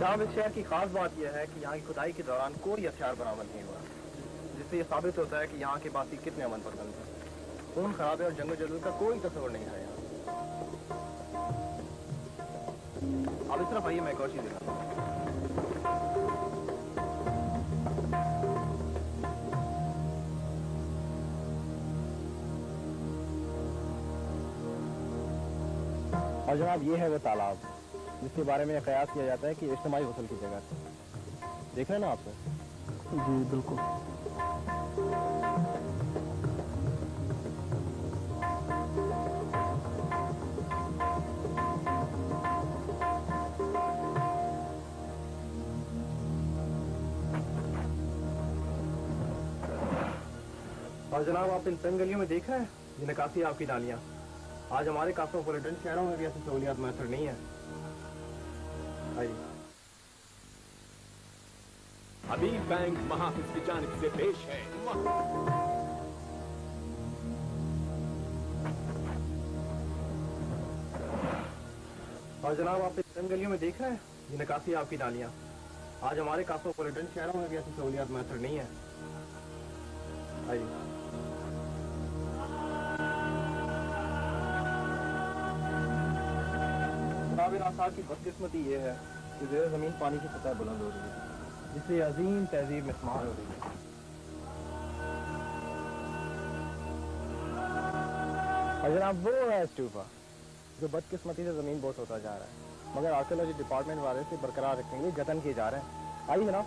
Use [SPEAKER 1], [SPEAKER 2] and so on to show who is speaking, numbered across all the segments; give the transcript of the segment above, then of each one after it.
[SPEAKER 1] जनाब इस शहर की खास बात यह है कि यहाँ की खुदाई के दौरान कोई हथियार बरामद नहीं हुआ, जिससे यह साबित होता है कि यहाँ के बासी कितने अमन पसंद हैं। खून खराबे और जंगल जदल का कोई तस्वर नहीं है यहाँ। अब इस तरफ आइए, मैं कोशिश दिखाता हूँ। और जनाब ये है वो तालाब जिसके बारे में ख्याल किया जाता है कि इज्तिमाई गुस्ल की जगह देख रहे हैं ना आप?
[SPEAKER 2] जी बिल्कुल।
[SPEAKER 1] और जनाब आप इन तंग गलियों में देख रहे हैं ये नकासी आपकी नालियां। आज हमारे कॉस्मोपॉलिटन शहरों में भी ऐसी सहूलियात मैसर नहीं है। आइए।
[SPEAKER 3] हबीब बैंक महाफिज की जानिब से पेश है।
[SPEAKER 1] और जनाब आप इन तंग गलियों में देख रहे हैं ये नकासी आपकी नालियां। आज हमारे कॉस्मोपॉलिटन शहरों में भी ऐसी सहूलियात मैसर नहीं है। आइए। आसार की बदकिस्मती ये है कि ज़ेर ज़मीन पानी की सतह बुलंद हो रही है, जिससे अजीम तहजीब मिसमार हो रही है। और जनाब वो है स्टूपा जो बदकिस्मती से ज़मीन बोस होता जा रहा है, मगर आर्कियोलॉजी डिपार्टमेंट वाले से बरकरार रखने के लिए जतन किए जा रहे हैं। आइए जनाब।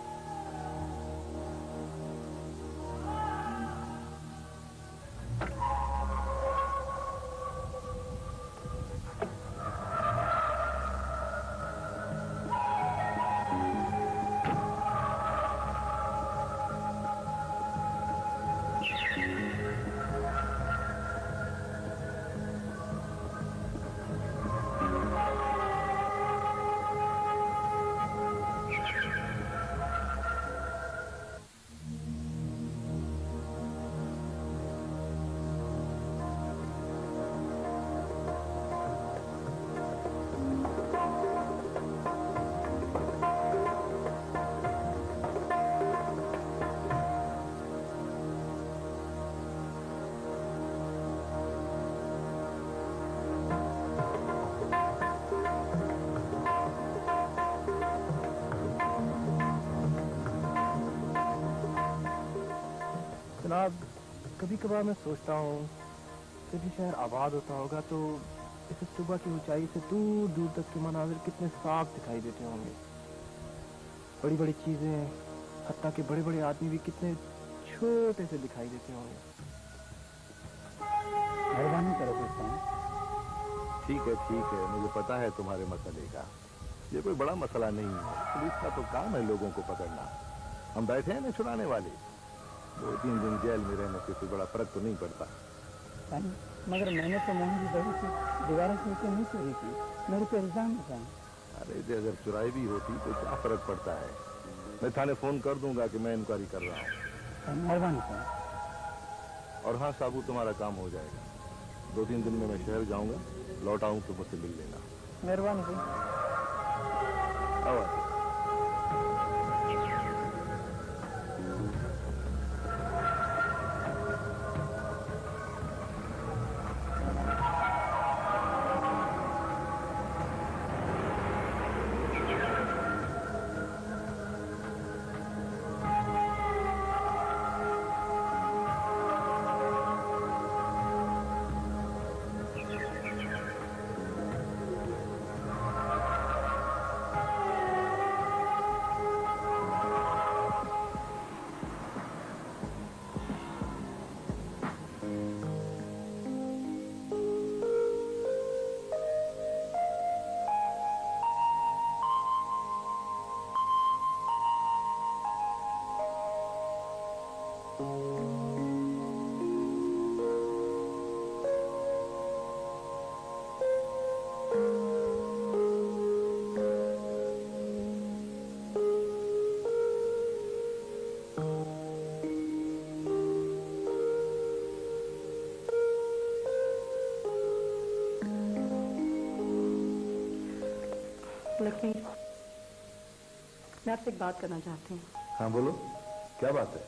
[SPEAKER 1] जनाब कभी कभार मैं सोचता हूँ कि जब शहर आबाद होता होगा तो इस सुबह की ऊंचाई से दूर दूर तक के मनाजिर कितने साफ दिखाई देते होंगे। बड़ी बड़ी चीजें, हत्ता के बड़े बड़े आदमी भी कितने छोटे से दिखाई देते होंगे।
[SPEAKER 2] मेहरबानी करो दोस्तों।
[SPEAKER 4] ठीक है, मुझे पता है तुम्हारे मसले का। ये कोई बड़ा मसला नहीं है। पुलिस का तो काम है लोगों को पकड़ना। हम बैठे हैं ना छुड़ाने वाले। 2-3 दिन जेल में रहने से कोई बड़ा फर्क तो नहीं पड़ता।
[SPEAKER 2] मगर मैंने तो मोहन जी बहू से दोबारा से उसे नहीं चोरी की। मेरे पे इल्जाम लगाया।
[SPEAKER 4] अरे अगर चुराई भी होती तो क्या फर्क पड़ता है? मैं थाने फोन कर दूंगा कि मैं इंक्वायरी कर रहा हूँ।
[SPEAKER 2] मेहरबानी सर।
[SPEAKER 4] और हाँ साबू, तुम्हारा काम हो जाएगा। 2-3 दिन में मैं शहर जाऊंगा, लौट आऊं तो मुझसे मिल लेना।
[SPEAKER 2] मेहरबानी सर।
[SPEAKER 5] लक्ष्मी, मैं आपसे एक बात करना चाहती हूँ।
[SPEAKER 4] हाँ बोलो, क्या बात है?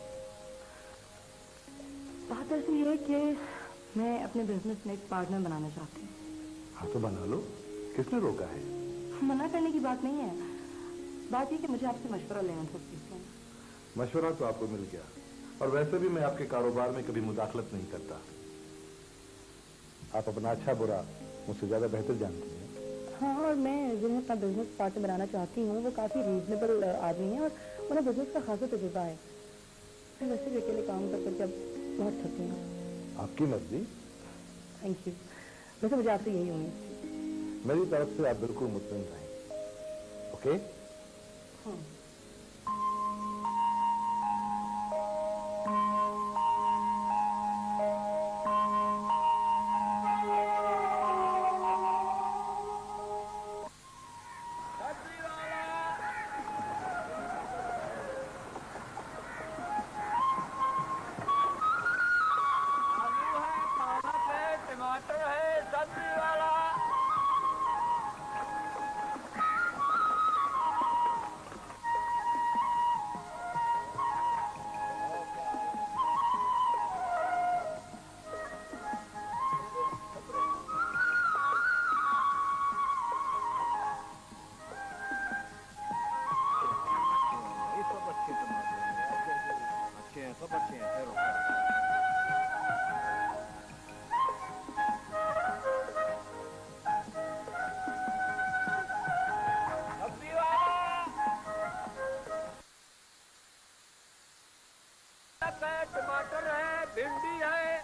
[SPEAKER 5] बात ऐसी है कि मैं अपने बिजनेस में एक पार्टनर बनाना चाहती हूँ।
[SPEAKER 4] हाँ तो बना लो, किसने रोका है?
[SPEAKER 5] मना करने की बात नहीं है, बात ये कि मुझे आपसे मशवरा लेना था।
[SPEAKER 4] मशवरा तो आपको मिल गया, और वैसे भी मैं आपके कारोबार में कभी मुदाखलत नहीं करता। आप अपना अच्छा बुरा मुझसे ज्यादा बेहतर जानती हैं।
[SPEAKER 5] हाँ, और मैं जिन्हें अपना बिजनेस पार्टनर बनाना चाहती हूँ वो काफ़ी रीजनेबल आदमी है और उन्हें बिजनेस का खासा तजुर्बा है। मैं वैसे भी अकेले काम कर करके अब बहुत थकी हूँ।
[SPEAKER 4] आपकी मर्जी।
[SPEAKER 5] Thank you. वैसे मुझे आपसे यही उम्मीद थी।
[SPEAKER 4] मेरी तरफ से आप बिल्कुल मुतमईन रहें। ओके?
[SPEAKER 5] हाँ।
[SPEAKER 3] टमाटर है, भिंडी है।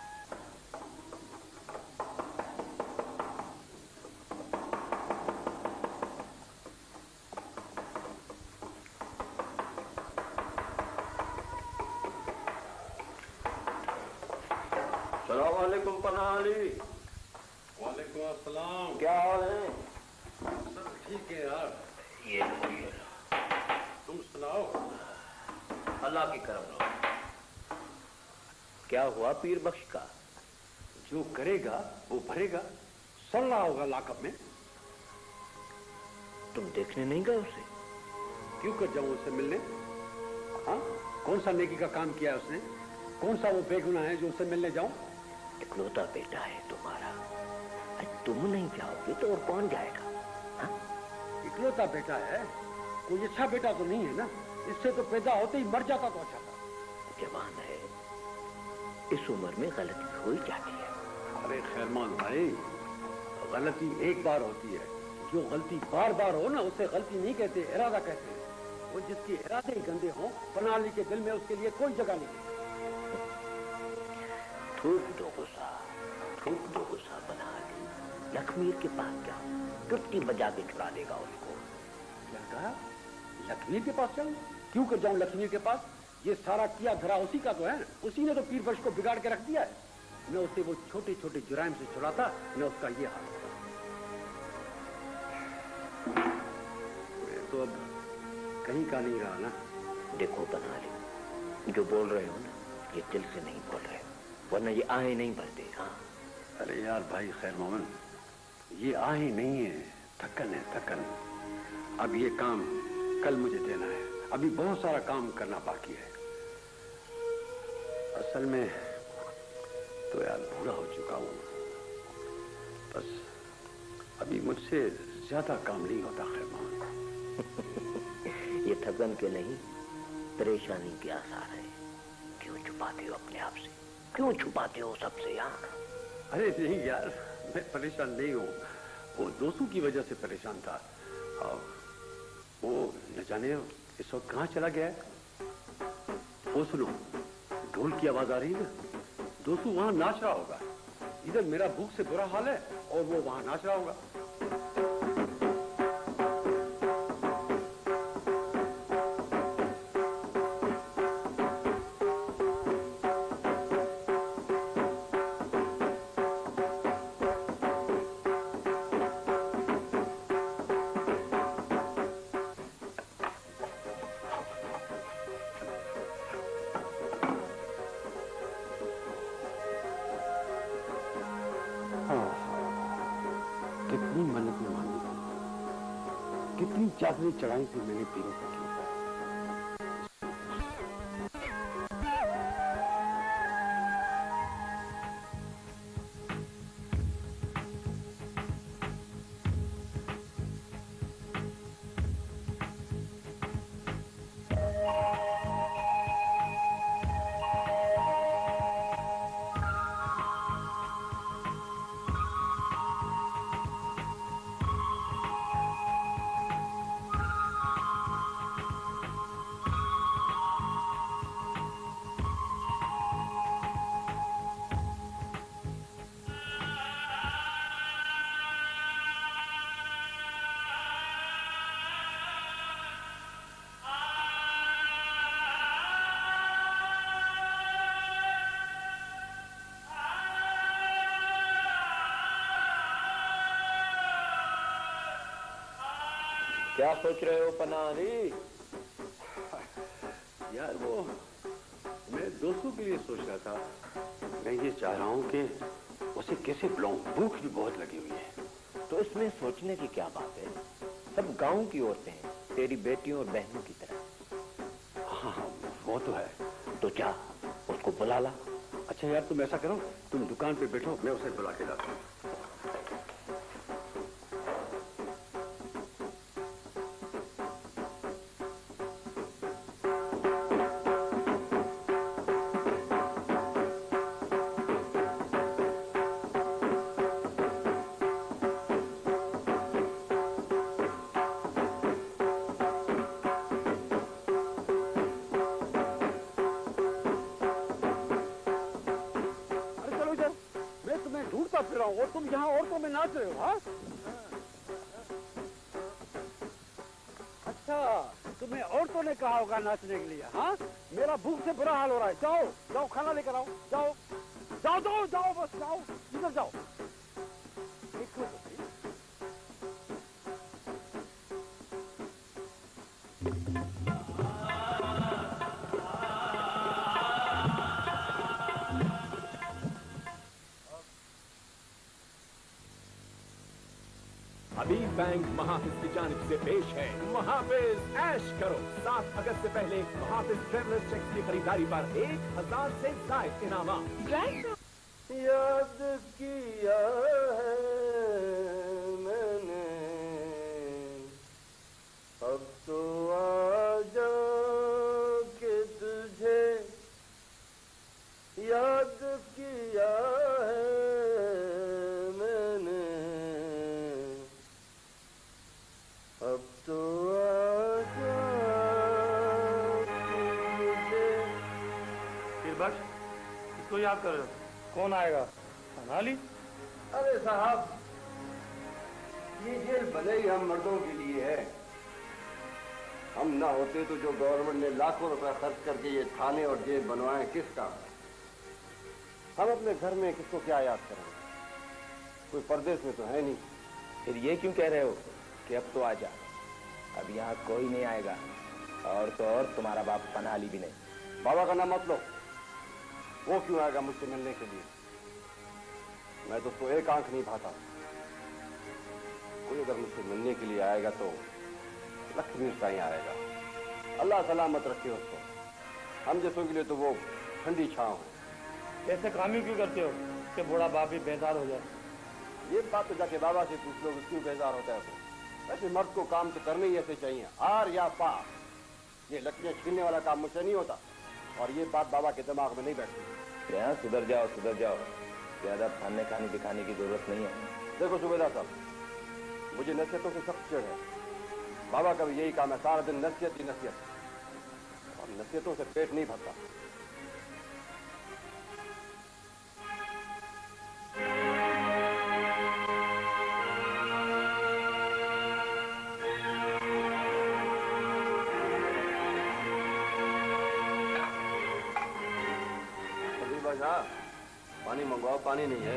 [SPEAKER 6] सलामुअलैकुम पनाली।
[SPEAKER 7] वालेकुम अस्सलाम।
[SPEAKER 6] क्या हाल है?
[SPEAKER 7] सब ठीक है यार।
[SPEAKER 6] ये
[SPEAKER 7] तुम सुनाओ।
[SPEAKER 6] अल्लाह की करम। क्या हुआ पीर बख्श का?
[SPEAKER 7] जो करेगा वो भरेगा। सड़ रहा होगा लाकअप में।
[SPEAKER 6] तुम देखने नहीं गए उसे?
[SPEAKER 7] क्यों कर जाऊं उससे मिलने? हाँ, कौन सा नेकी का काम किया है उसने? कौन सा वो बेगुनाह है जो उससे मिलने जाऊं?
[SPEAKER 6] इकलौता बेटा है तुम्हारा। तुम नहीं जाओगे तो और कौन जाएगा? हाँ?
[SPEAKER 7] इकलौता बेटा है, कोई अच्छा बेटा तो नहीं है ना? इससे तो पैदा होते ही मर जाता तो अच्छा था।
[SPEAKER 6] जवान है, इस उम्र में गलती हो ही जाती है।
[SPEAKER 7] अरे खैरमान भाई, गलती एक बार होती है। जो गलती बार बार हो ना उसे गलती नहीं कहते, इरादा कहते हैं। वो जिसके इरादे ही गंदे हों, पनाली के दिल में उसके लिए कोई जगह नहीं है।
[SPEAKER 6] थूक दो गुस्सा बना ली। लक्ष्मीर के पास जाओ, चुटकी बजा के छुड़ा देगा उसको।
[SPEAKER 7] लड़का, लक्ष्मीर के पास जाऊं? क्यों कर जाऊं लक्ष्मीर के पास? ये सारा किया धरा उसी का तो है। उसी ने तो पीर बख्श को बिगाड़ के रख दिया है। न उसे वो छोटे छोटे जुराइम से छुड़ाता, न उसका ये हाल होता। मैं तो अब कहीं का नहीं रहा ना।
[SPEAKER 6] देखो पनाली, जो बोल रहे हो ना, ये दिल से नहीं बोल रहे हो, वरना ये आहें नहीं भरते। हाँ,
[SPEAKER 7] अरे यार भाई खैर मोहम्मद, ये आहें नहीं है, थकन है, थकन। अब ये काम कल मुझे देना है। अभी बहुत सारा काम करना बाकी है। असल में तो यार बूढ़ा हो चुका हूं। बस अभी मुझसे ज्यादा काम नहीं होता खैरमान।
[SPEAKER 6] ये थकन के नहीं, परेशानी के आसार है। क्यों छुपाते हो अपने आप से? क्यों छुपाते हो सबसे? यहाँ
[SPEAKER 7] अरे नहीं यार, मैं परेशान नहीं हूँ। वो दोस्तों की वजह से परेशान था। और वो न जाने इस वक्त कहाँ चला गया है। वो सुनो, ढोल की आवाज आ रही है ना? दोस्तों वहां नाच रहा होगा। इधर मेरा भूख से बुरा हाल है और वो वहां नाच रहा होगा। कितनी मन्नतें मांगी, कितनी चादरें चढ़ाई थी मैंने पीरों पर।
[SPEAKER 6] क्या सोच रहे हो पन्ना अली?
[SPEAKER 7] यार वो मैं दोस्तों के लिए सोच रहा था। मैं ये चाह रहा हूँ कि उसे कैसे बुलाऊं, भूख भी बहुत लगी हुई है।
[SPEAKER 6] तो इसमें सोचने की क्या बात है? सब गांव की औरतें हैं, तेरी बेटियों और बहनों की तरह।
[SPEAKER 7] हाँ वो तो है।
[SPEAKER 6] तो क्या उसको बुला ला।
[SPEAKER 7] अच्छा यार तुम ऐसा करो, तुम दुकान पे बैठो, मैं उसे बुला के लाता हूँ। और तुम यहाँ औरतों में नाच रहे हो? हाँ अच्छा, तुम्हें औरतों ने कहा होगा नाचने के लिए। हाँ मेरा भूख से बुरा हाल हो रहा है। जाओ जाओ खाना लेकर आओ। जाओ जाओ जाओ जाओ, बस जाओ, इधर जाओ। देखो तो सही।
[SPEAKER 3] हबीब बैंक महाफिज की जानिब से पेश है महाफिज ऐश करो। 7 अगस्त से पहले महाफिज ट्रेवलर्स चेक की खरीदारी पर 1000 से ज्यादा इनामा।
[SPEAKER 1] याद किया है मैंने, अब तो आजा के तुझे याद किया है मैंने, अब तो आजा तुझे।
[SPEAKER 8] बस इसको याद कर रहे हो? कौन आएगा? मनाली?
[SPEAKER 4] अरे साहब, ये जेल भले ही हम मर्दों के लिए है। हम ना होते तो जो गवर्नमेंट ने लाखों रुपए खर्च करके ये थाने और जेल बनवाए, किस काम? हम अपने घर में किसको क्या याद करेंगे? कोई परदेश में तो है नहीं।
[SPEAKER 6] फिर ये क्यों कह रहे हो कि अब तो आजा? अब यहाँ कोई नहीं आएगा, और तो और तुम्हारा बाप पनाली भी नहीं।
[SPEAKER 4] बाबा का नाम मत लो। वो क्यों आएगा मुझसे मिलने के लिए? मैं तो उसको एक आंख नहीं भाता। कोई अगर मुझसे मिलने के लिए आएगा तो लक्ष्मी उसका ही आएगा। अल्लाह सलामत रखे उसको। हम जैसों के लिए तो वो ठंडी छांव है।
[SPEAKER 8] ऐसे काम ही क्यों करते हो कि बूढ़ा बाप भी बेजार हो जाए?
[SPEAKER 4] ये बात तो जाके बाबा से पूछ लो, क्यों बेजार होता है तो। वैसे मर्द को काम तो करने ही ऐसे चाहिए, आर या पार। ये लकड़ियां छीनने वाला काम मुझसे नहीं होता, और ये बात बाबा के दिमाग में नहीं बैठती।
[SPEAKER 6] यहाँ सुधर जाओ, सुधर जाओ। ज्यादा खाने खाने दिखाने की जरूरत नहीं है।
[SPEAKER 4] देखो सुबेदार साहब, मुझे नसीहतों से सख्त चिढ़ है। बाबा का भी यही काम है, सारा दिन नसीहत ही नसीहत, और नसीहतों से पेट नहीं भरता। पानी मंगवाओ, पानी नहीं है।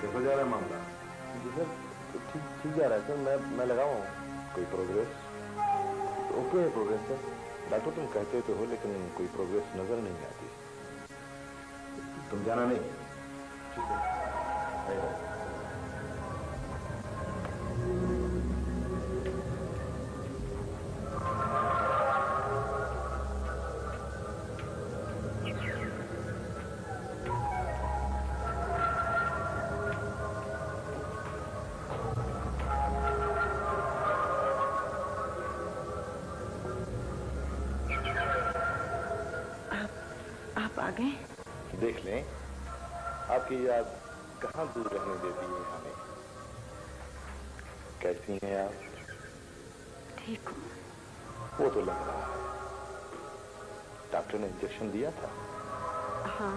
[SPEAKER 4] कैसा जा रहा है मामला?
[SPEAKER 6] जी सर, ठीक जा रहा है सर। मैं लगाऊँ।
[SPEAKER 4] कोई प्रोग्रेस?
[SPEAKER 6] ओके है प्रोग्रेस सर। डॉक्टर तुम कहते तो हो, लेकिन कोई प्रोग्रेस नजर नहीं आती।
[SPEAKER 4] तुम जाना नहीं? ठीक है।
[SPEAKER 6] देख लें, आपकी याद कहाँ दूर रहने देती है हमें। कैसी हैं आप?
[SPEAKER 5] ठीक हूँ।
[SPEAKER 6] वो तो लग रहा है। डॉक्टर ने इंजेक्शन दिया था?
[SPEAKER 5] हाँ।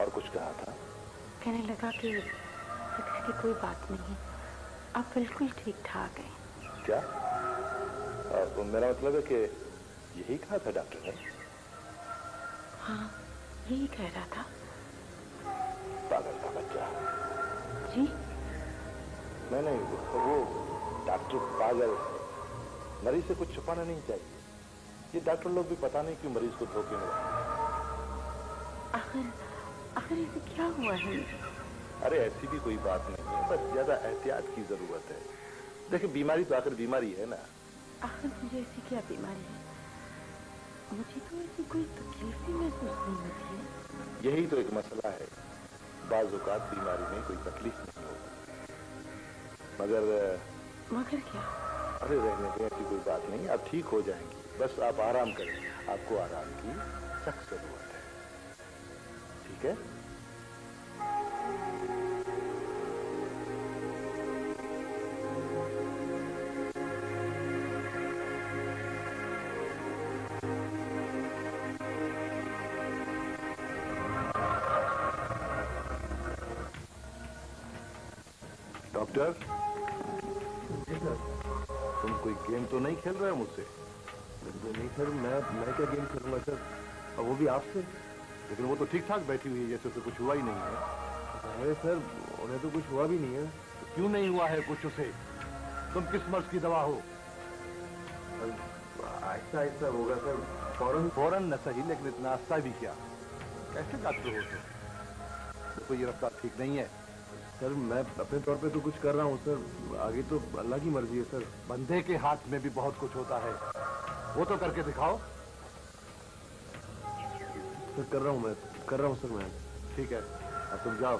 [SPEAKER 6] और कुछ कहा था?
[SPEAKER 5] कहने लगा कि की कोई बात नहीं है, आप बिल्कुल ठीक ठाक हैं।
[SPEAKER 4] क्या? तो मेरा मतलब है कि यही कहा था डॉक्टर ने?
[SPEAKER 5] हाँ, यही कह रहा था।
[SPEAKER 4] पागल का बच्चा।
[SPEAKER 5] जी?
[SPEAKER 4] नहीं, वो डॉक्टर पागल है। मरीज से कुछ छुपाना नहीं चाहिए। ये डॉक्टर लोग भी पता नहीं क्यों मरीज को धोखे में रखते हैं।
[SPEAKER 5] आखिर इसे क्या हुआ है?
[SPEAKER 4] अरे ऐसी भी कोई बात नहीं है, बस ज्यादा एहतियात की जरूरत है। देखिए बीमारी तो आखिर बीमारी है ना।
[SPEAKER 5] आखिर मुझे ऐसी क्या बीमारी है? मुझे तो ऐसी कोई तकलीफ भी महसूस नहीं होती है।
[SPEAKER 4] यही तो एक मसला है, बाज़ औक़ात बीमारी में कोई तकलीफ नहीं होती।
[SPEAKER 5] मगर क्या?
[SPEAKER 4] अरे रहने दें, ऐसी कोई बात नहीं, आप ठीक हो जाएंगी। बस आप आराम करें, आपको आराम की सख्त जरूरत है। ठीक है? डॉक्टर, तुम कोई गेम तो नहीं खेल रहे हो मुझसे?
[SPEAKER 1] नहीं सर, मैं क्या गेम खेलूंगा सर, और वो भी आपसे।
[SPEAKER 4] लेकिन वो तो ठीक ठाक बैठी हुई है, जैसे उसे कुछ हुआ ही नहीं है।
[SPEAKER 1] अरे सर, उन्हें तो कुछ हुआ भी नहीं है।
[SPEAKER 4] तो क्यों नहीं हुआ है कुछ उसे? तुम किस मर्ज की दवा हो?
[SPEAKER 1] आहिस्ता आहिस्ता होगा सर,
[SPEAKER 4] फौरन न सही, लेकिन इतना आस्था भी क्या? कैसे डॉक्टर हो तुम? तो ये रफ्तार ठीक नहीं है।
[SPEAKER 1] सर मैं अपने तौर पे तो कुछ कर रहा हूँ सर, आगे तो अल्लाह की मर्जी है सर।
[SPEAKER 4] बंदे के हाथ में भी बहुत कुछ होता है, वो तो करके दिखाओ।
[SPEAKER 1] सर कर रहा हूँ सर मैं।
[SPEAKER 4] ठीक है, अब तुम जाओ,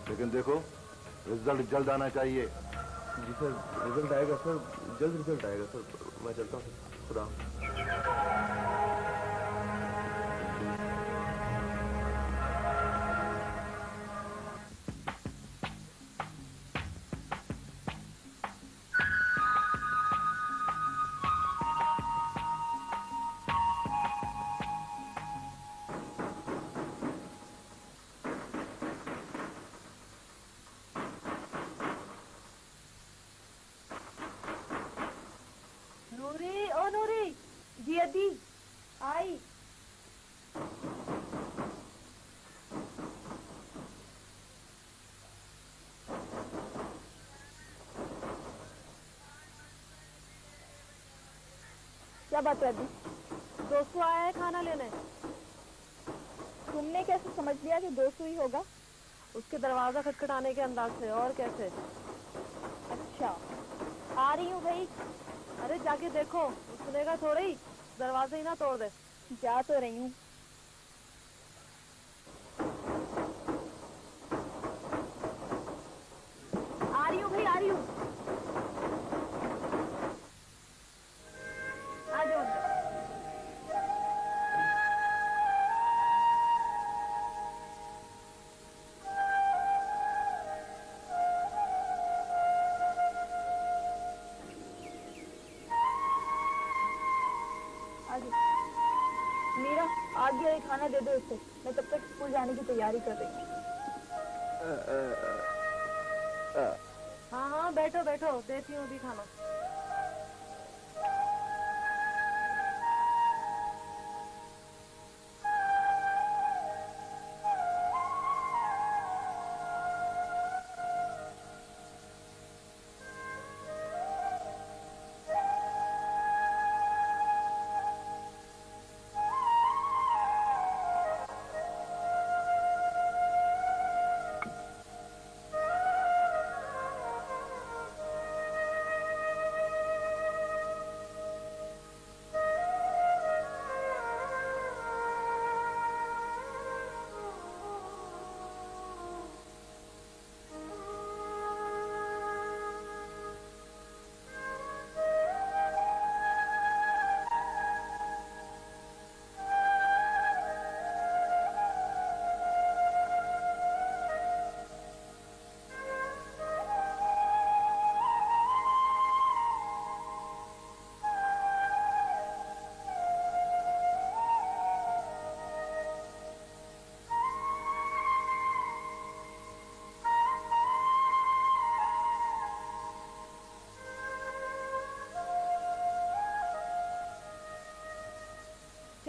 [SPEAKER 4] लेकिन देखो रिजल्ट जल्द आना चाहिए।
[SPEAKER 1] जी सर, रिजल्ट आएगा सर, जल्द रिजल्ट आएगा सर। मैं चलता हूँ, खुदा।
[SPEAKER 5] आई। क्या बात है? दोस्तों आया है खाना लेने। तुमने कैसे समझ लिया कि दोस्तों ही होगा? उसके दरवाजा खटखटाने के अंदाज से। और कैसे? अच्छा, आ रही हूँ भाई। अरे जाके देखो, सुनेगा थोड़ी, दरवाजा ही ना तोड़ दे। जा तो रही हूँ। आ रही हूँ भाई, आ रही हूँ। आ जाओ। मीरा, आ गया है, खाना दे दो उसको। मैं तब तक स्कूल जाने की तैयारी कर रही हूँ। हाँ हाँ, बैठो बैठो, देती हूँ अभी खाना।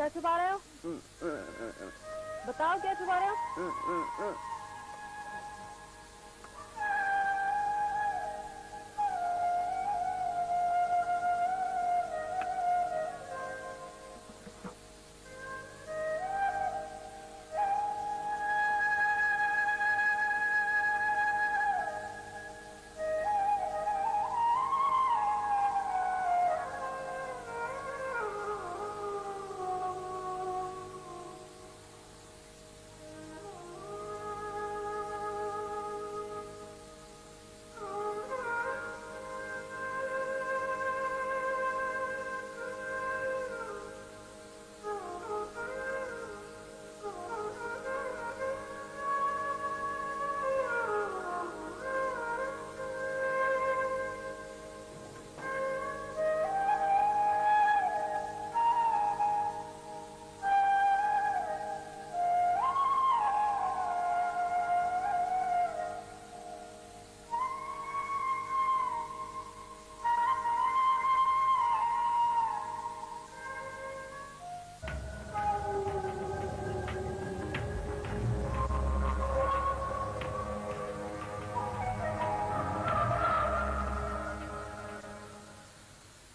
[SPEAKER 5] क्या छुपा रहे हो? बताओ क्या छुपा रहे हो?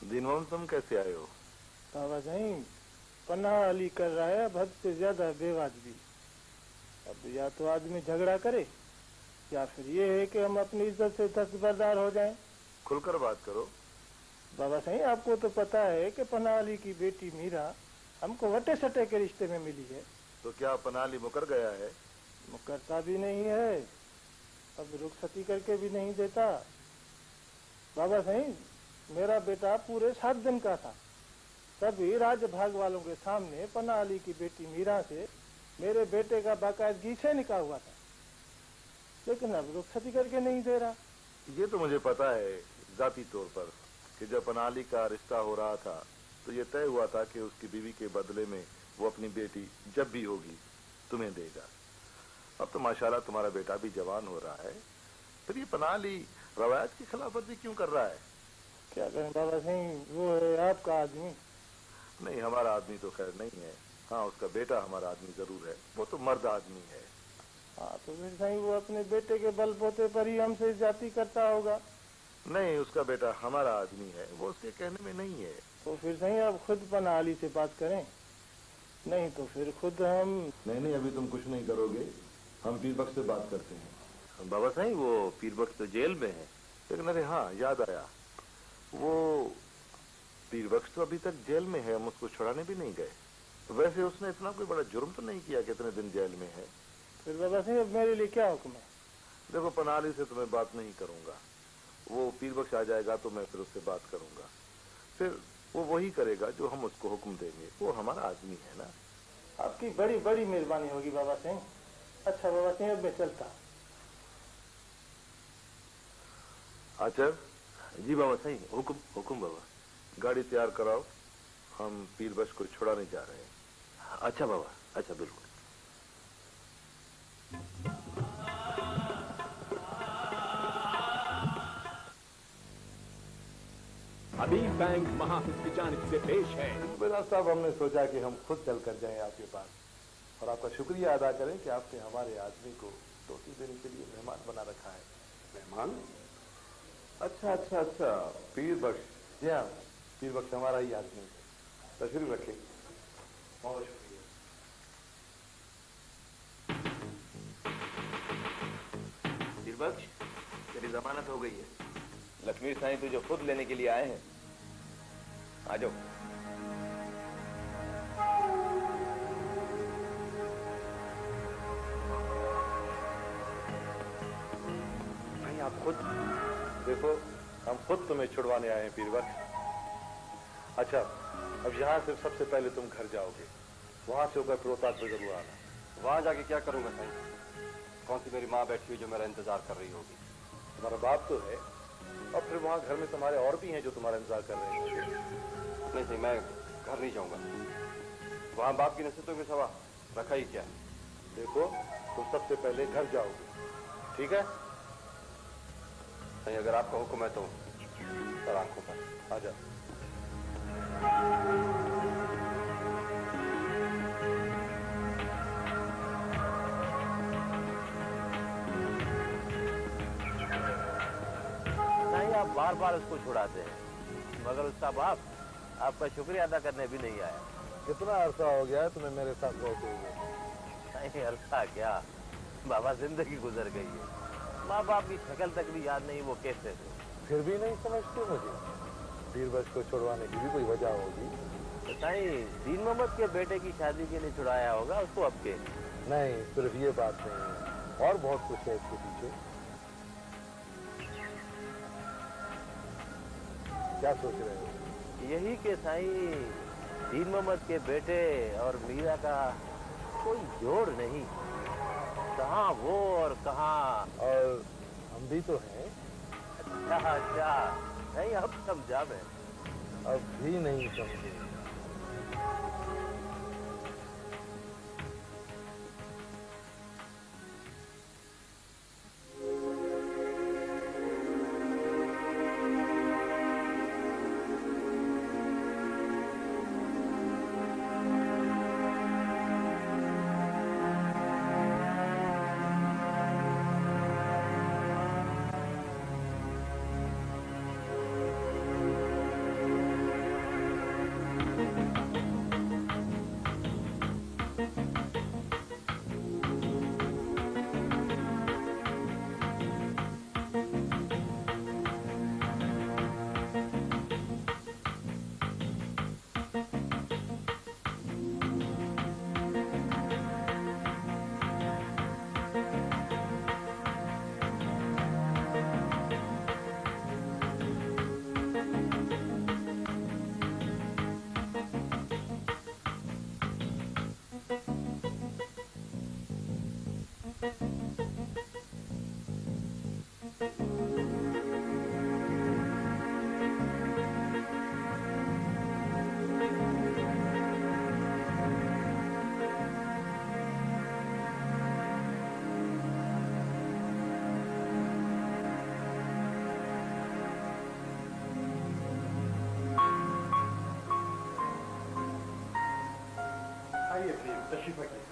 [SPEAKER 4] दिनमोहन तुम कैसे आए हो?
[SPEAKER 1] बाबा साईं, पनाह अली कर रहा है अब हद से ज्यादा बेवाजबी। अब या तो आदमी झगड़ा करे या फिर ये है कि हम अपनी इज्जत से दस्तबरदार हो जाएं।
[SPEAKER 4] खुलकर बात करो।
[SPEAKER 1] बाबा साईं, आपको तो पता है कि पनाह अली की बेटी मीरा हमको वटे सटे के रिश्ते में मिली है।
[SPEAKER 4] तो क्या पनाह अली मुकर गया है?
[SPEAKER 1] मुकरता भी नहीं है, अब रुखसती करके भी नहीं देता। बाबा साईं, मेरा बेटा पूरे 7 दिन का था तभी राज भाग वालों के सामने पनाह अली की बेटी मीरा से मेरे बेटे का बाकायदगी से निकाह हुआ था, लेकिन अब रुखसती करके नहीं दे रहा।
[SPEAKER 4] ये तो मुझे पता है जाती तौर पर कि जब पनाह अली का रिश्ता हो रहा था तो ये तय हुआ था कि उसकी बीवी के बदले में वो अपनी बेटी जब भी होगी तुम्हें देगा। अब तो माशाल्लाह तुम्हारा बेटा भी जवान हो रहा है, फिर ये पनाह अली रवायत की खिलाफवर्जी क्यों कर रहा है?
[SPEAKER 1] क्या करें बाबा सिंह, वो है आपका आदमी।
[SPEAKER 4] नहीं, हमारा आदमी तो खैर नहीं है। हाँ, उसका बेटा हमारा आदमी जरूर है, वो तो मर्द आदमी है।
[SPEAKER 1] हाँ, तो फिर सही वो अपने बेटे के बलबूते पर ही हमसे जाति करता होगा।
[SPEAKER 4] नहीं, उसका बेटा हमारा आदमी है, वो उसके कहने में नहीं है।
[SPEAKER 1] तो फिर सही आप खुद पनाह अली से बात करें, नहीं तो फिर खुद हम।
[SPEAKER 4] नहीं, अभी तुम कुछ नहीं करोगे, हम पीर बख्श से बात करते हैं।
[SPEAKER 9] बाबा साईं, वो पीर बख्श तो जेल में है।
[SPEAKER 4] लेकिन अरे हाँ, याद आया, वो पीर बख्श तो अभी तक जेल में है, हम उसको छुड़ाने भी नहीं गए। वैसे उसने इतना कोई बड़ा जुर्म तो नहीं किया कि इतने दिन जेल में है।
[SPEAKER 1] फिर बाबा सिंह अब मेरे लिए क्या हुक्म है?
[SPEAKER 4] देखो, पनाह अली से तो मैं बात नहीं करूंगा, वो पीर बख्श आ जाएगा तो मैं फिर उससे बात करूंगा, फिर वो वही करेगा जो हम उसको हुक्म देंगे, वो हमारा आदमी है ना।
[SPEAKER 1] आपकी बड़ी बड़ी मेहरबानी होगी बाबा सिंह। अच्छा बाबा सिंह, अब मैं चलता।
[SPEAKER 4] आचार्य
[SPEAKER 9] जी बाबा साईं, हुक्म हुक्म बाबा।
[SPEAKER 4] गाड़ी तैयार कराओ, हम पीर बख्श को छुड़ाने जा रहे हैं।
[SPEAKER 9] अच्छा बाबा, अच्छा बिल्कुल।
[SPEAKER 3] हबीब बैंक महाफिज की जानिब से पेश है।
[SPEAKER 4] बेला साहब, हमने सोचा कि हम खुद चल कर जाएं आपके पास और आपका शुक्रिया अदा करें कि आपने हमारे आदमी को रोटी देने के लिए मेहमान बना रखा है।
[SPEAKER 9] मेहमान?
[SPEAKER 4] अच्छा, पीर बख्श। जी हाँ, पीर बख्श हमारा ही आदमी है। तशरीफ रखें। बहुत शुक्रिया।
[SPEAKER 9] पीर बख्श, तेरी जमानत हो गई है। लक्ष्मी साईं तुझे खुद लेने के लिए आए हैं, आ जाओ।
[SPEAKER 4] नहीं, आप खुद देखो, हम खुद तुम्हें छुड़वाने आए हैं पीर बख्श। अच्छा, अब यहाँ से सबसे पहले तुम घर जाओगे, वहां से होकर रोहतास पे जरूर आना।
[SPEAKER 10] वहां जाके क्या करूंगा साईं? कौन सी मेरी माँ बैठी हुई जो मेरा इंतजार कर रही होगी?
[SPEAKER 4] तुम्हारा बाप तो है, और फिर वहां घर में तुम्हारे और भी हैं जो तुम्हारा इंतजार कर रहे हैं।
[SPEAKER 10] नहीं सही, मैं घर नहीं जाऊंगा। वहां बाप की नसीहतों के सिवा रखा ही क्या है?
[SPEAKER 4] देखो, तुम सबसे पहले घर जाओगे, ठीक है?
[SPEAKER 10] नहीं, अगर आपका हुक्म है तो सर आंखों पर।
[SPEAKER 4] आ जाओ।
[SPEAKER 11] आप बार बार उसको छुड़ाते हैं, मगर उसका बाप आपका शुक्रिया अदा करने भी नहीं आया।
[SPEAKER 4] कितना अरसा हो गया है तुम्हें मेरे साथ रहते हुए?
[SPEAKER 11] नहीं अरसा क्या बाबा, जिंदगी गुजर गई है। माँ बाप की शक्ल तक भी याद नहीं वो कैसे थे।
[SPEAKER 4] फिर भी नहीं समझते मुझे? बीरबल को छुड़वाने की भी कोई वजह होगी।
[SPEAKER 11] तो साईं दीन मोहम्मद के बेटे की शादी के लिए छुड़ाया होगा उसको अब के।
[SPEAKER 4] नहीं, सिर्फ ये बात नहीं है, और बहुत कुछ है इसके पीछे। क्या सोच रहे हो?
[SPEAKER 11] यही के साईं दीन मोहम्मद के बेटे और मीरा का कोई जोड़ नहीं, कहाँ वो और कहाँ।
[SPEAKER 4] और हम भी तो हैं।
[SPEAKER 11] अच्छा नहीं, अब समझा मैं।
[SPEAKER 4] अब भी नहीं समझे।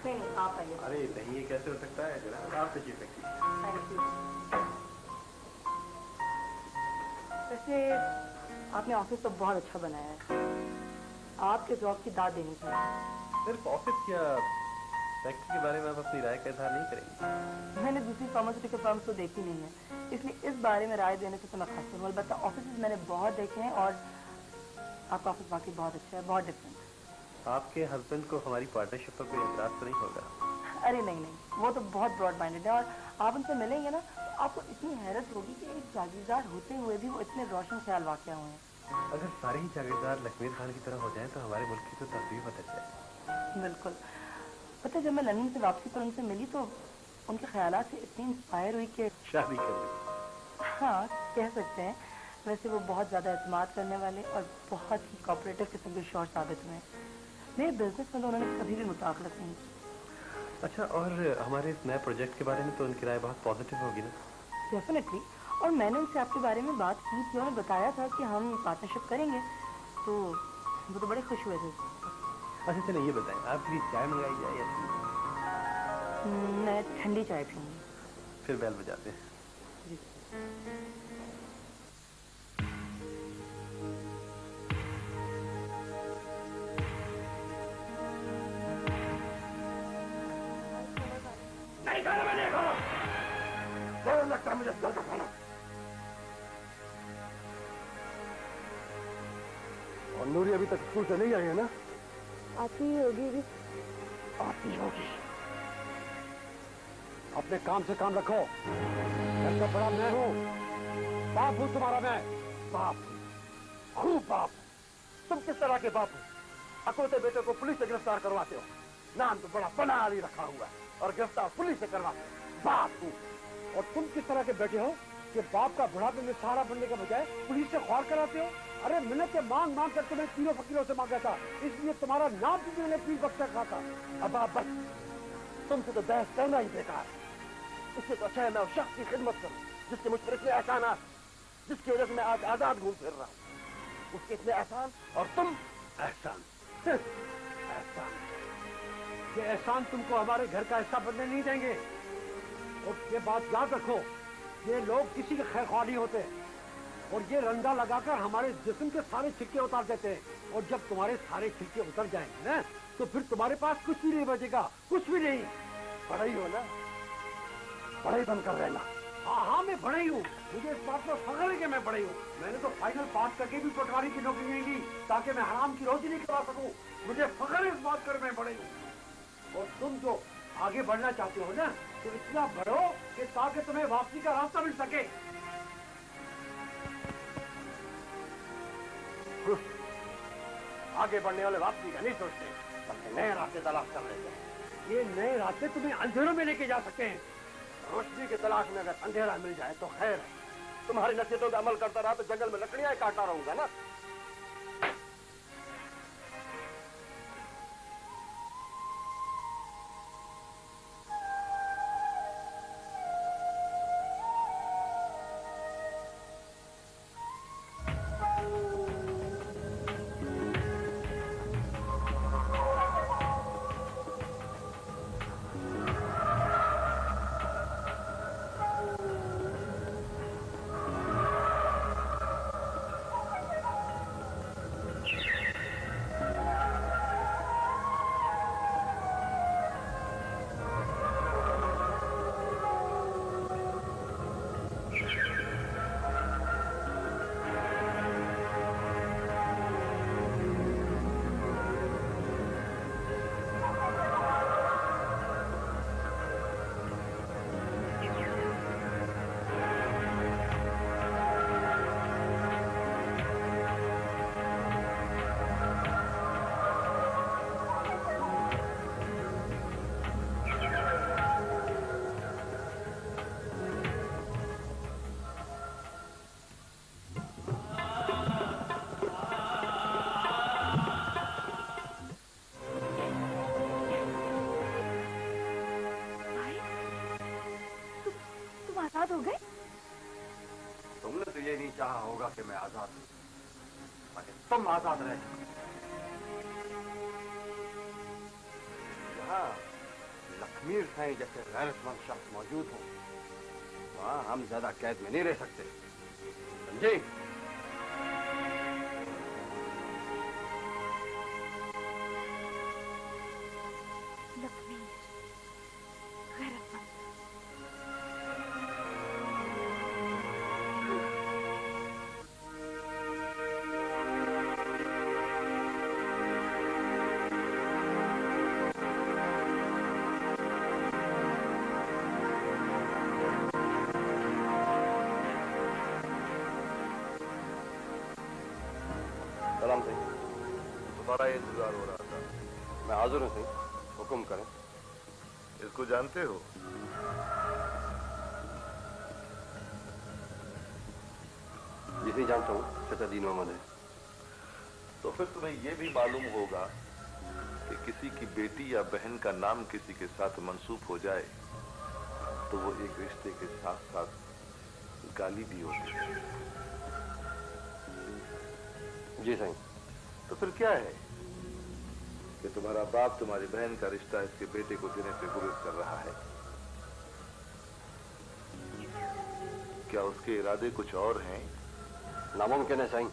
[SPEAKER 12] नहीं आप आइए।
[SPEAKER 10] अरे नहीं, ये कैसे हो सकता है जनाब, आप तशरीफ रखिए।
[SPEAKER 12] वैसे आपने ऑफिस तो बहुत अच्छा बनाया है, आपके जॉब की दाद देनी चाहिए।
[SPEAKER 10] सिर्फ ऑफिस क्या, फैक्ट्री के बारे में आप अपनी राय का इजहार नहीं करेंगे?
[SPEAKER 12] मैंने दूसरी फार्मास्यूटिकल फर्म्स तो देखी नहीं है, इसलिए इस बारे में राय देने से तो मैं खास करूँ। अलबत्ता ऑफिस मैंने बहुत देखे हैं और आपका ऑफिस वाकई बहुत अच्छा है, बहुत डिफरेंट।
[SPEAKER 10] आपके हस्बैंड को हमारी पार्टनरशिप पर कोई एतराज तो नहीं होगा?
[SPEAKER 12] अरे नहीं, वो तो बहुत ब्रॉड माइंडेड है, और आप उनसे मिलेंगे ना तो आपको इतनी हैरत होगी कि एक जागीरदार होते हुए भी वो इतने रोशन ख्याल वाक़या हुए हैं।
[SPEAKER 10] अगर सारे ही जागीरदार लखमीर खान की तरह हो जाएं तो हमारे मुल्क की तो तरतीब बदल जाए।
[SPEAKER 12] बिल्कुल। पता है, जब मैं लंदन से वापसी पर उनसे मिली तो उनके ख्यालात से इतनी इंस्पायर हुई कि
[SPEAKER 10] शादी कर ली।
[SPEAKER 12] हाँ कह सकते हैं। वैसे वो बहुत ज़्यादा एतमाद करने वाले और बहुत ही कोऑपरेटिव किस्म के शौर साबित हुए। मेरे बिजनेस में तो उन्होंने कभी भी मुताखलत नहीं।
[SPEAKER 10] अच्छा, और हमारे इस नए प्रोजेक्ट के बारे में तो उनकी राय बहुत पॉजिटिव होगी ना?
[SPEAKER 12] डेफिनेटली। और मैंने उनसे आपके बारे में बात की थी, उन्होंने बताया था कि हम पार्टनरशिप करेंगे, तो वो तो बड़े खुश हुए थे।
[SPEAKER 10] अच्छा चलिए ये बताएं, आपके लिए चाय मंगाई जाए या नहीं?
[SPEAKER 12] मैं ठंडी चाय पीऊँगी।
[SPEAKER 10] फिर बैल बजाते हैं।
[SPEAKER 13] नहीं खाना, मैं नहीं खाना। डर लगता है मुझे घर का खाना।
[SPEAKER 10] और नूरी अभी तक स्कूल से नहीं आई है ना?
[SPEAKER 5] आती ही होगी भी।
[SPEAKER 13] आती होगी। अपने काम से काम रखो। ऐसा बड़ा मैं हूँ, बाप हूँ तुम्हारा मैं। बाप, खूब बाप। तुम किस तरह के बाप हो? अकोते बेटे को पुलिस से गिरफ्तार करवाते हो। नाम तो बड़ा बना आली रखा हुआ है और गिरफ्तार पुलिस से करवाते हो। बाप हूँ। और तुम किस तरह के बेटे हो कि बाप का बुढ़ापे में सहारा बनने के बजाय पुलिस से ख्वार कराते हो? अरे मिन्नतें मांग मांग कर तुम्हें तीनों फकीरों से मांगा था, इसलिए तुम्हारा नाम भी मैंने पीर बख्शा कहा था। अब आप बस, तुमसे तो बहस करना ही बेकार। इससे तो अच्छा है मैं उस शख्स की खिदमत करूं जिसके मुझ पर इतने एहसान, जिसकी वजह से मैं आज आजाद घूम फिर रहा हूं। उसके इतने एहसान और तुम एहसान। एहसान, ये एहसान तुमको हमारे घर का हिस्सा बनने नहीं देंगे। और ये बात याद रखो, ये लोग किसी के खैर ख्वाह नहीं होते। और ये रंगा लगाकर हमारे जिस्म के सारे छिलके उतार देते हैं। और जब तुम्हारे सारे छिलके उतर जाएंगे ना, तो फिर तुम्हारे पास कुछ भी नहीं बचेगा, कुछ भी नहीं। बड़ा ही हो ना, बड़ा ही बनकर रहना। हाँ, मैं बड़ा ही हूँ, मुझे इस बात पर फख्र है कि मैं बड़ा ही हूँ। मैंने तो फाइनल पास करके भी पटवारी की नौकरी नहीं ली ताकि मैं हराम की रोजी नहीं करवा सकूं। मुझे फख्र है इस बात कर मैं बड़ा ही हूँ। और तुम जो आगे बढ़ना चाहते हो ना, तो इतना बढ़ो कि ताकि तुम्हें वापसी का रास्ता मिल सके। आगे बढ़ने वाले वापसी का नहीं सोचते, बल्कि नए रास्ते तलाश कर रहे हैं। ये नए रास्ते तुम्हें अंधेरों में लेके जा सकते हैं। रोशनी की तलाश में अगर अंधेरा मिल जाए तो खैर है। तुम्हारी नसीहतों पे अमल करता रहा तो जंगल में लकड़ियां काटता रहूंगा ना।
[SPEAKER 12] आजाद हो गए?
[SPEAKER 13] तुमने तो ये नहीं चाहा होगा कि मैं आजाद हूं, ताकि तुम आजाद रहे। जहां लखमीर साईं जैसे गैरतमंद शख्स मौजूद हो, वहां हम ज्यादा कैद में नहीं रह सकते, समझे? सलाम सिंह,
[SPEAKER 4] तुम्हारा इंतजार हो रहा था।
[SPEAKER 13] मैं हाजिर हूँ सिंह, हुक्म करें।
[SPEAKER 4] इसको जानते हो?
[SPEAKER 13] जी नहीं जानता हूँ, चाचा दीन मोहम्मद है।
[SPEAKER 4] तो फिर तुम्हें यह भी मालूम होगा कि किसी की बेटी या बहन का नाम किसी के साथ मंसूब हो जाए तो वो एक रिश्ते के साथ साथ गाली भी होती है।
[SPEAKER 13] जी सही।
[SPEAKER 4] तो फिर क्या है कि तुम्हारा बाप तुम्हारी बहन का रिश्ता इसके बेटे को देने से गुरेज कर रहा है? क्या उसके इरादे कुछ और हैं?
[SPEAKER 13] नामुमकिन है सही।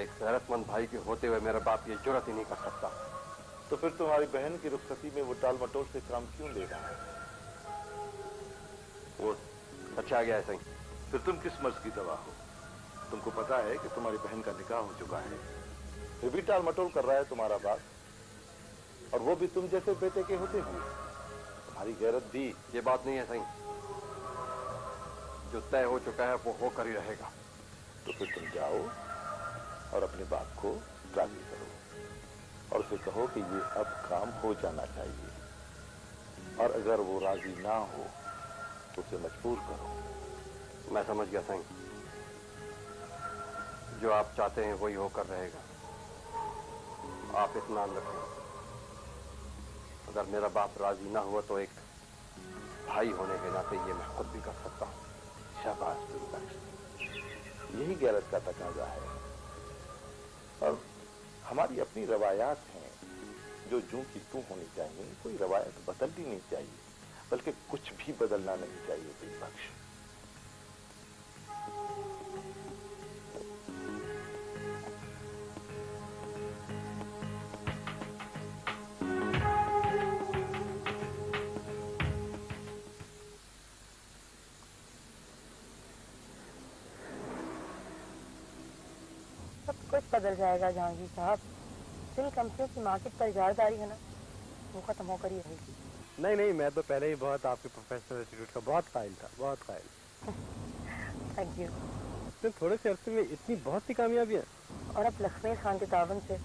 [SPEAKER 13] एक गैरतमंद भाई के होते हुए मेरा बाप ये जुर्रत ही नहीं कर सकता।
[SPEAKER 4] तो फिर तुम्हारी बहन की रुखसती में वो टाल मटोल से काम क्यों ले रहा है?
[SPEAKER 13] वो अच्छा गया है सही।
[SPEAKER 4] फिर तुम किस मर्ज की दवा हो? तुमको पता है कि तुम्हारी बहन का निकाह हो चुका है, फिर भी टाल मटोल कर रहा है तुम्हारा बाप, और वो भी तुम जैसे बेटे के होते हुए। तुम्हारी गैरत भी।
[SPEAKER 13] ये बात नहीं है सही, जो तय हो चुका है वो होकर ही रहेगा।
[SPEAKER 4] तो फिर तुम जाओ और अपने बाप को राजी करो और उसे कहो कि ये अब काम हो जाना चाहिए, और अगर वो राजी ना हो तो उसे मजबूर करो।
[SPEAKER 13] मैं समझ गया सही, जो आप चाहते हैं वही होकर रहेगा। आप इत्मीनान रखें, अगर मेरा बाप राजी ना हुआ तो एक भाई होने के नाते ये मैं खुद भी कर सकता हूँ।
[SPEAKER 4] शाबाश बख्श, यही गैरत का तकाजा है। और हमारी अपनी रवायात हैं जो जूं की तू होनी चाहिए। कोई रवायत बदलनी नहीं चाहिए, बल्कि कुछ भी बदलना नहीं चाहिए। बख्श
[SPEAKER 12] कुछ बदल जाएगा जहांगीर साहब। जिन कंपनियों की मार्केट पर इजारदारी है ना, वो खत्म होकर ही रहेगी।
[SPEAKER 14] नहीं नहीं, मैं तो पहले ही बहुत आपके प्रोफेशनल एटीट्यूड का बहुत कायल था, बहुत कायल।
[SPEAKER 12] Thank you.
[SPEAKER 14] तो थोड़े से अरसे में इतनी बहुत सी कामयाबियाँ, और
[SPEAKER 12] अब लक्ष्मी खान के तावन से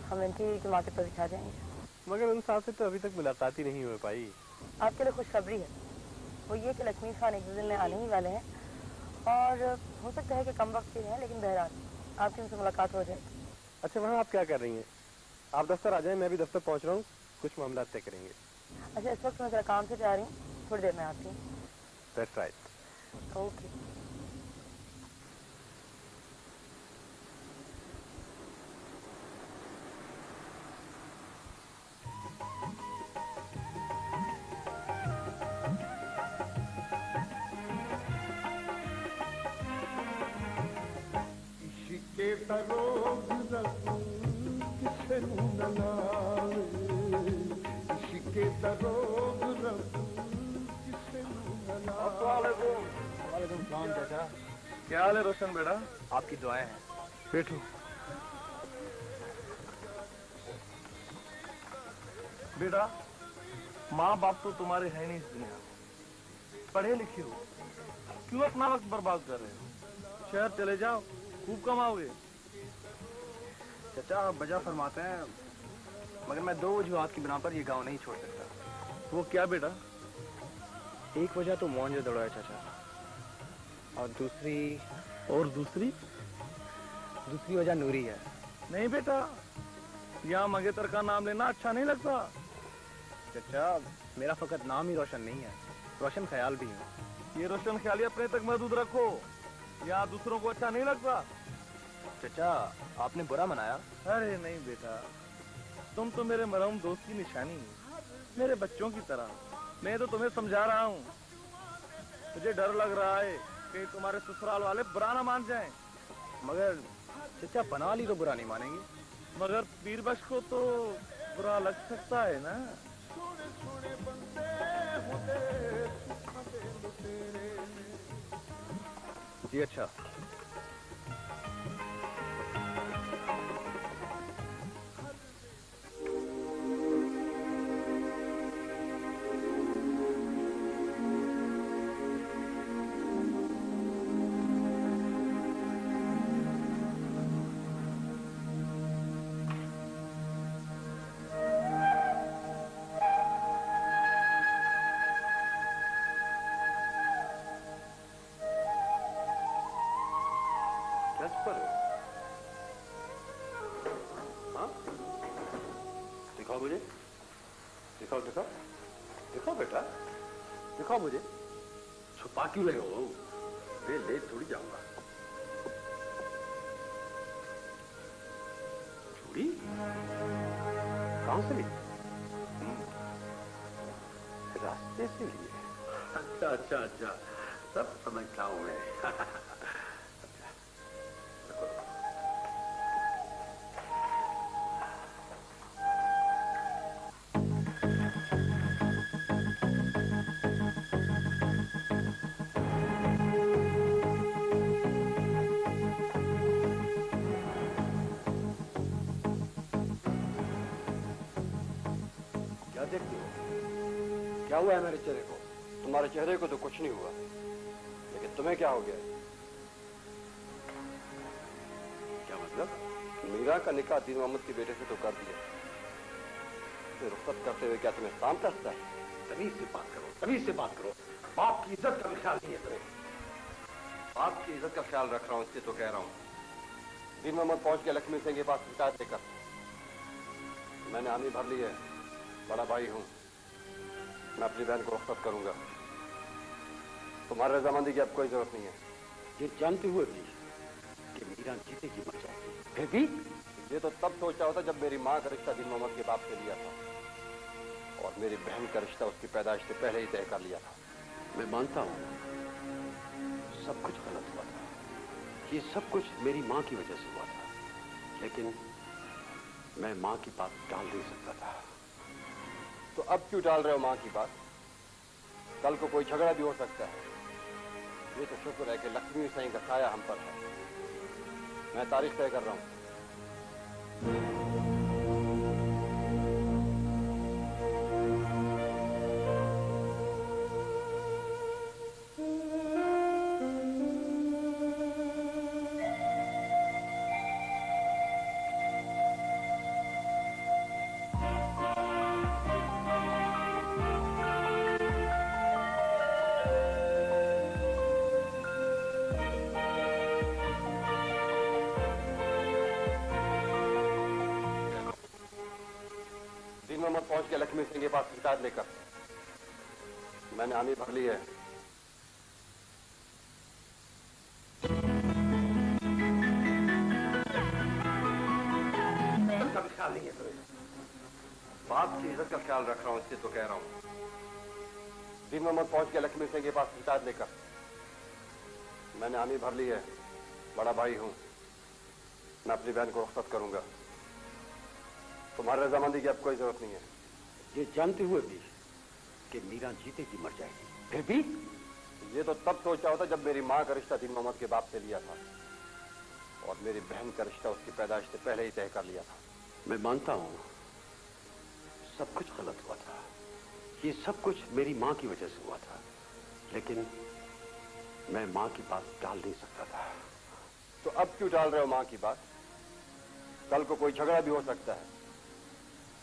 [SPEAKER 12] हम इंटीरियर की मार्केट पर बिछा जाएंगे।
[SPEAKER 14] मगर उन साहब से तो अभी तक मुलाकात ही नहीं हो पाई।
[SPEAKER 12] आपके लिए खुशखबरी है, वो ये कि लक्ष्मी खान एक दो दिन में आने ही वाले हैं, और हो सकता है कि कम वक्त के हैं, लेकिन बहरहाल आपकी उनसे मुलाकात हो जाएगी।
[SPEAKER 14] अच्छा, वहाँ आप क्या कर रही हैं? आप दफ्तर आ जाएं, मैं भी दफ्तर पहुँच रहा हूँ, कुछ मामला तय करेंगे।
[SPEAKER 12] अच्छा, इस वक्त मैं जरा काम से जा रही हूँ, थोड़ी देर में आती हूँ।
[SPEAKER 14] That's right.
[SPEAKER 12] ओके।
[SPEAKER 9] क्या हाल है रोशन बेटा? आपकी दुआएं हैं। बैठो। बेटा, माँ बाप तो तुम्हारे हैं नहीं इस दुनिया में। पढ़े लिखे हो, क्यों अपना वक्त बर्बाद कर रहे हो? शहर चले जाओ, खूब कमाओगे।
[SPEAKER 15] चाचा आप बजा फरमाते हैं, मगर मैं दो वजूहात की बिना पर ये गांव नहीं छोड़ सकता।
[SPEAKER 9] वो क्या बेटा?
[SPEAKER 15] एक वजह तो मोहनजोदड़ो है चाचा, और दूसरी वजह नूरी है।
[SPEAKER 9] नहीं बेटा, यहाँ मंगेतर का नाम लेना अच्छा नहीं लगता।
[SPEAKER 15] चाचा मेरा फकत नाम ही रोशन नहीं है, रोशन ख्याल भी है।
[SPEAKER 9] ये रोशन ख्याली अपने तक महदूद रखो, यहाँ दूसरों को अच्छा नहीं लगता।
[SPEAKER 15] चाचा आपने बुरा मनाया?
[SPEAKER 9] अरे नहीं बेटा, तुम तो मेरे मरहूम दोस्त की निशानी हो, मेरे बच्चों की तरह। मैं तो तुम्हें समझा रहा हूँ। मुझे डर लग रहा है कि तुम्हारे ससुराल वाले बुरा ना मान जाएं।
[SPEAKER 15] मगर चाचा बनाली तो बुरा नहीं मानेंगे।
[SPEAKER 9] मगर पीरबख्श को तो बुरा लग सकता है ना।
[SPEAKER 15] जी अच्छा।
[SPEAKER 7] दिखाओ बेटा, दिखाओ मुझे। छुपा क्यों रहे हो? मैं ले थोड़ी जाऊंगा। चूड़ी कहां से ली? रास्ते से लिए। अच्छा अच्छा अच्छा, सब समझता हूं मैं।
[SPEAKER 10] क्या हुआ है मेरे चेहरे को? तुम्हारे चेहरे को तो कुछ नहीं हुआ, लेकिन तुम्हें क्या हो गया?
[SPEAKER 7] क्या मतलब?
[SPEAKER 10] मीरा का निकाह दीन मोहम्मद के बेटे से तो कर दिया, रुखसत करते हुए क्या तुम्हें शाम कसता है?
[SPEAKER 7] तमीज से बात करो, तमीज से बात करो। बाप की इज्जत का भी ख्याल नहीं है तुम्हें।
[SPEAKER 10] बाप की इज्जत का ख्याल रख रहा हूं, इसलिए तो कह रहा हूं। दीन मोहम्मद पहुंच गया लक्ष्मी सिंह के पास शिकायत लेकर। मैंने हामी भर ली है, बड़ा भाई हूं, मैं अपनी बहन को रुखसत करूंगा। तुम्हारे रजामंदी की अब कोई जरूरत नहीं है।
[SPEAKER 7] ये जानते हुए भी कि मीरा जीते जी मर जाएगी, फिर भी
[SPEAKER 10] ये तो तब सोचा होता जब मेरी माँ का रिश्ता दीन मोहम्मद के बाप से लिया था, और मेरी बहन का रिश्ता उसकी पैदाइश से पहले ही तय कर लिया था।
[SPEAKER 7] मैं मानता हूं सब कुछ गलत हुआ था, ये सब कुछ मेरी माँ की वजह से हुआ था, लेकिन मैं माँ की बात टाल नहीं सकता था।
[SPEAKER 10] तो अब क्यों टाल रहे हो माँ की बात? कल को कोई झगड़ा भी हो सकता है। ये तो शुक्र है कि लक्ष्मी सिंह का साया हम पर है। मैं तारीख तय कर रहा हूं। मोहम्मद पहुंच गया लक्ष्मी सिंह के पास शिकायत लेकर। मैंने हामी भर ली है।
[SPEAKER 7] इसका भी ख्याल नहीं है तुम्हें। बाप की इज्जत का ख्याल रख रहा हूं, इससे तो कह रहा हूं।
[SPEAKER 10] दीन मोहम्मद पहुंच गया लक्ष्मी सिंह के पास शिकायत लेकर। मैंने हामी भर ली है। बड़ा भाई हूं, मैं अपनी बहन को रुखसत करूंगा। तुम्हारी रजामंदी की अब कोई जरूरत नहीं है।
[SPEAKER 7] ये जानते हुए भी कि मीरा जीतेगी मर जाएगी, फिर भी
[SPEAKER 10] ये तो तब सोचा होता जब मेरी मां का रिश्ता दीन मोहम्मद के बाप से लिया था और मेरी बहन का रिश्ता उसकी पैदाइश से पहले ही तय कर लिया था।
[SPEAKER 7] मैं मानता हूं सब कुछ गलत हुआ था। ये सब कुछ मेरी मां की वजह से हुआ था, लेकिन मैं मां की बात टाल नहीं सकता था।
[SPEAKER 10] तो अब क्यों टाल रहे हो मां की बात? कल को कोई झगड़ा भी हो सकता है।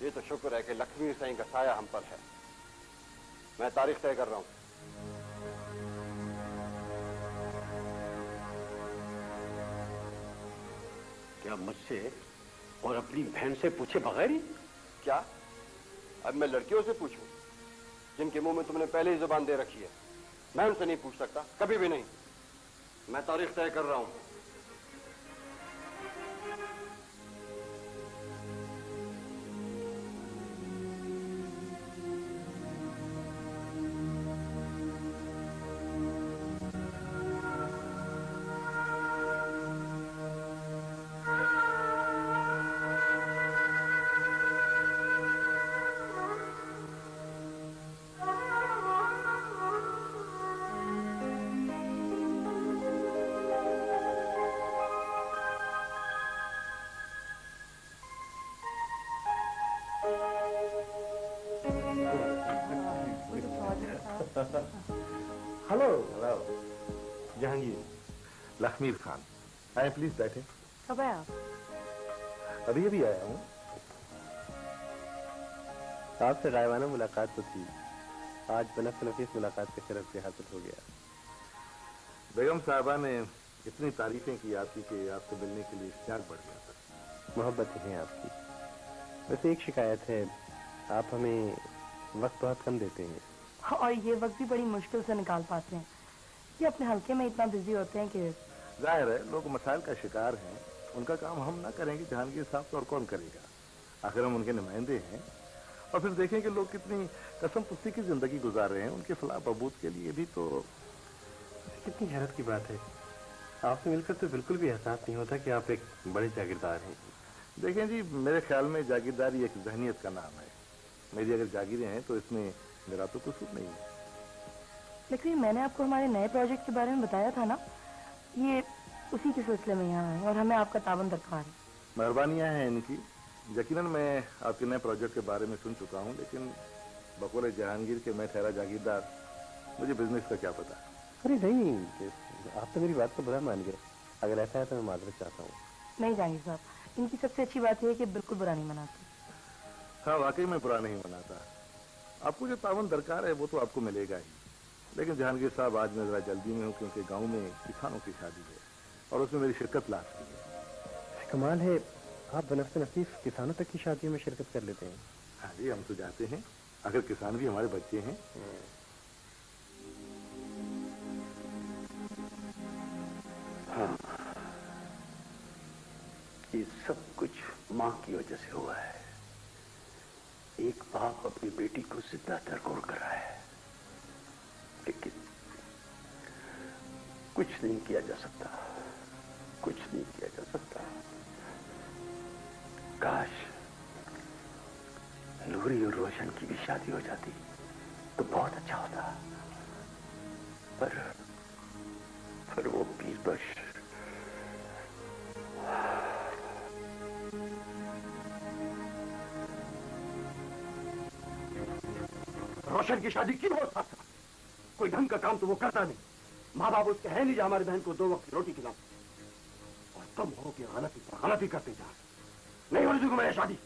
[SPEAKER 10] ये तो शुक्र है कि लक्ष्मी सिंह का साया हम पर है। मैं तारीख तय कर रहा हूं।
[SPEAKER 7] क्या मुझसे और अपनी बहन से पूछे बगैर ही?
[SPEAKER 10] क्या अब मैं लड़कियों से पूछूं जिनके मुंह में तुमने पहले ही जुबान दे रखी है? मैं उनसे नहीं पूछ सकता, कभी भी नहीं। मैं तारीख तय कर रहा हूं।
[SPEAKER 4] हेलो हेलो जहांगीर, लखमीर खान आए, प्लीज बैठे।
[SPEAKER 12] कब आए आप?
[SPEAKER 4] अभी अभी आया हूँ।
[SPEAKER 14] आपसे रायवाना मुलाकात तो थी, आज बनफनफीस मुलाकात के शरफ से हासिल हो गया।
[SPEAKER 4] बेगम साहबा ने इतनी तारीफें की आपकी कि आपसे मिलने के लिए इश्तियाक बढ़ गया था।
[SPEAKER 14] मोहब्बत है आपकी। वैसे एक शिकायत है, आप हमें वक्त बहुत कम देते हैं
[SPEAKER 12] और ये वक्त भी बड़ी मुश्किल से निकाल पाते हैं। ये अपने हल्के में इतना बिजी होते हैं कि
[SPEAKER 4] जाहिर है लोग मसाइल का शिकार हैं। उनका काम हम ना करेंगे जहांगीर साहब तो और कौन करेगा? आखिर हम उनके नुमाइंदे हैं। और फिर देखें कि लोग कितनी कसम पुस्ती की जिंदगी गुजार रहे हैं। उनके फलाह बहबूद के लिए भी तो
[SPEAKER 14] कितनी हैरत की बात है, आपसे मिलकर तो बिल्कुल भी एहसास नहीं होता कि आप एक बड़े जागीरदार हैं।
[SPEAKER 4] देखें जी, मेरे ख्याल में जागीरदारी एक जहनियत का नाम है। मेरी अगर जागीरें हैं तो इसमें मेरा तो कसूर नहीं है।
[SPEAKER 12] लेकिन मैंने आपको हमारे नए प्रोजेक्ट के बारे में बताया था ना, ये उसी के सिलसिले में यहाँ है और हमें आपका तावन दरकार है।
[SPEAKER 4] मेहरबानियाँ हैं इनकी। यकीनन मैं आपके नए प्रोजेक्ट के बारे में सुन चुका हूँ, लेकिन बकौल जहांगीर के मैं ठहरा जागीरदार, मुझे बिजनेस का क्या पता।
[SPEAKER 14] अरे नहीं, आप तो मेरी बात को बुरा मान गए। अगर ऐसा है तो मैं माजरत चाहता हूँ।
[SPEAKER 12] नहीं जहांगीर साहब, इनकी सबसे अच्छी बात यह है कि बिल्कुल बुरा नहीं मनाते।
[SPEAKER 4] हाँ, वाकई में बुरा नहीं मनाता। आपको जो तावन दरकार है वो तो आपको मिलेगा ही। लेकिन जहांगीर साहब, आज मैं जरा जल्दी में हूँ क्योंकि गांव में किसानों की शादी है और उसमें मेरी शिरकत लाजमी है।
[SPEAKER 14] कमाल है, आप बनफसे नफीस किसानों तक की शादियों में शिरकत कर लेते हैं।
[SPEAKER 4] हाँ जी, हम तो जाते हैं। अगर किसान भी हमारे बच्चे हैं।
[SPEAKER 7] हाँ, ये सब कुछ मां की वजह से हुआ है। एक बाप अपनी बेटी को जिंदा दरगोर कर रहा है, लेकिन कुछ नहीं किया जा सकता, कुछ नहीं किया जा सकता। काश लूरी और रोशन की भी शादी हो जाती तो बहुत अच्छा होता, पर वो बीरबश
[SPEAKER 13] रोशन की शादी क्यों हो सकता? कोई ढंग का काम तो वो करता नहीं। माँ बाप उसके है नहीं जो हमारी बहन को 2 वक्त की रोटी खिलाओ। और तुम हो कि गलती करते जा। नहीं होने दूंगा मैं शादी।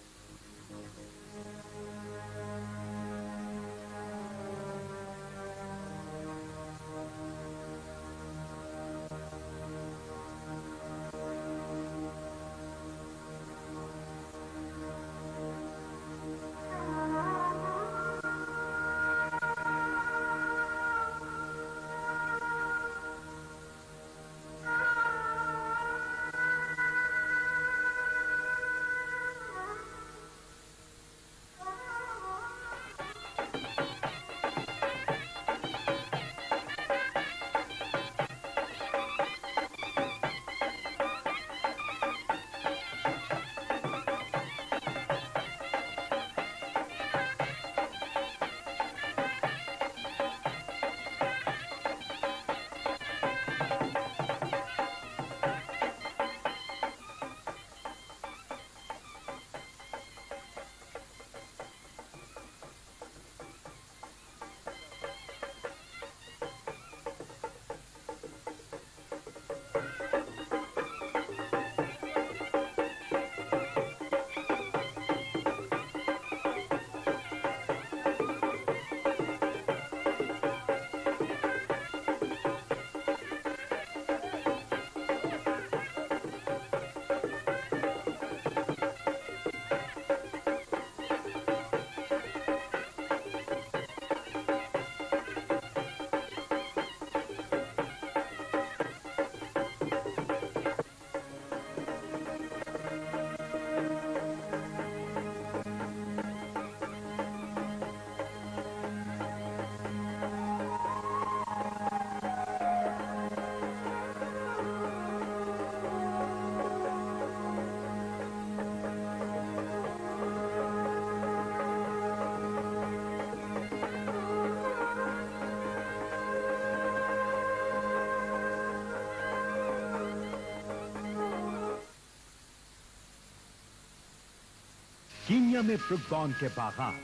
[SPEAKER 3] कीनिया में ब्रुकबॉर्न के बागान।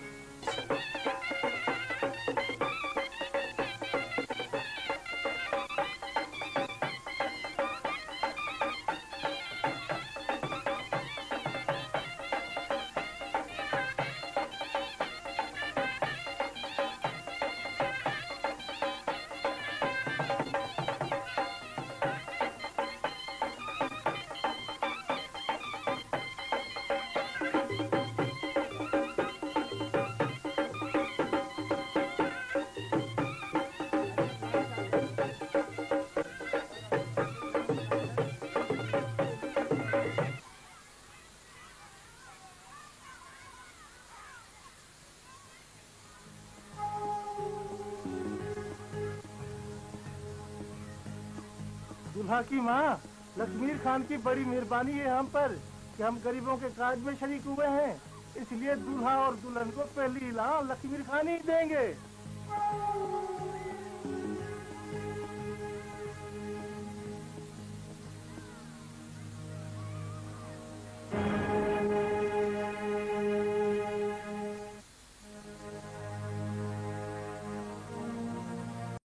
[SPEAKER 1] दुल्हा की माँ, लक्ष्मीर खान की बड़ी मेहरबानी है हम पर कि हम गरीबों के काज में शरीक हुए हैं, इसलिए दूल्हा और दुल्हन को पहली इनाम लक्ष्मीर खान ही देंगे।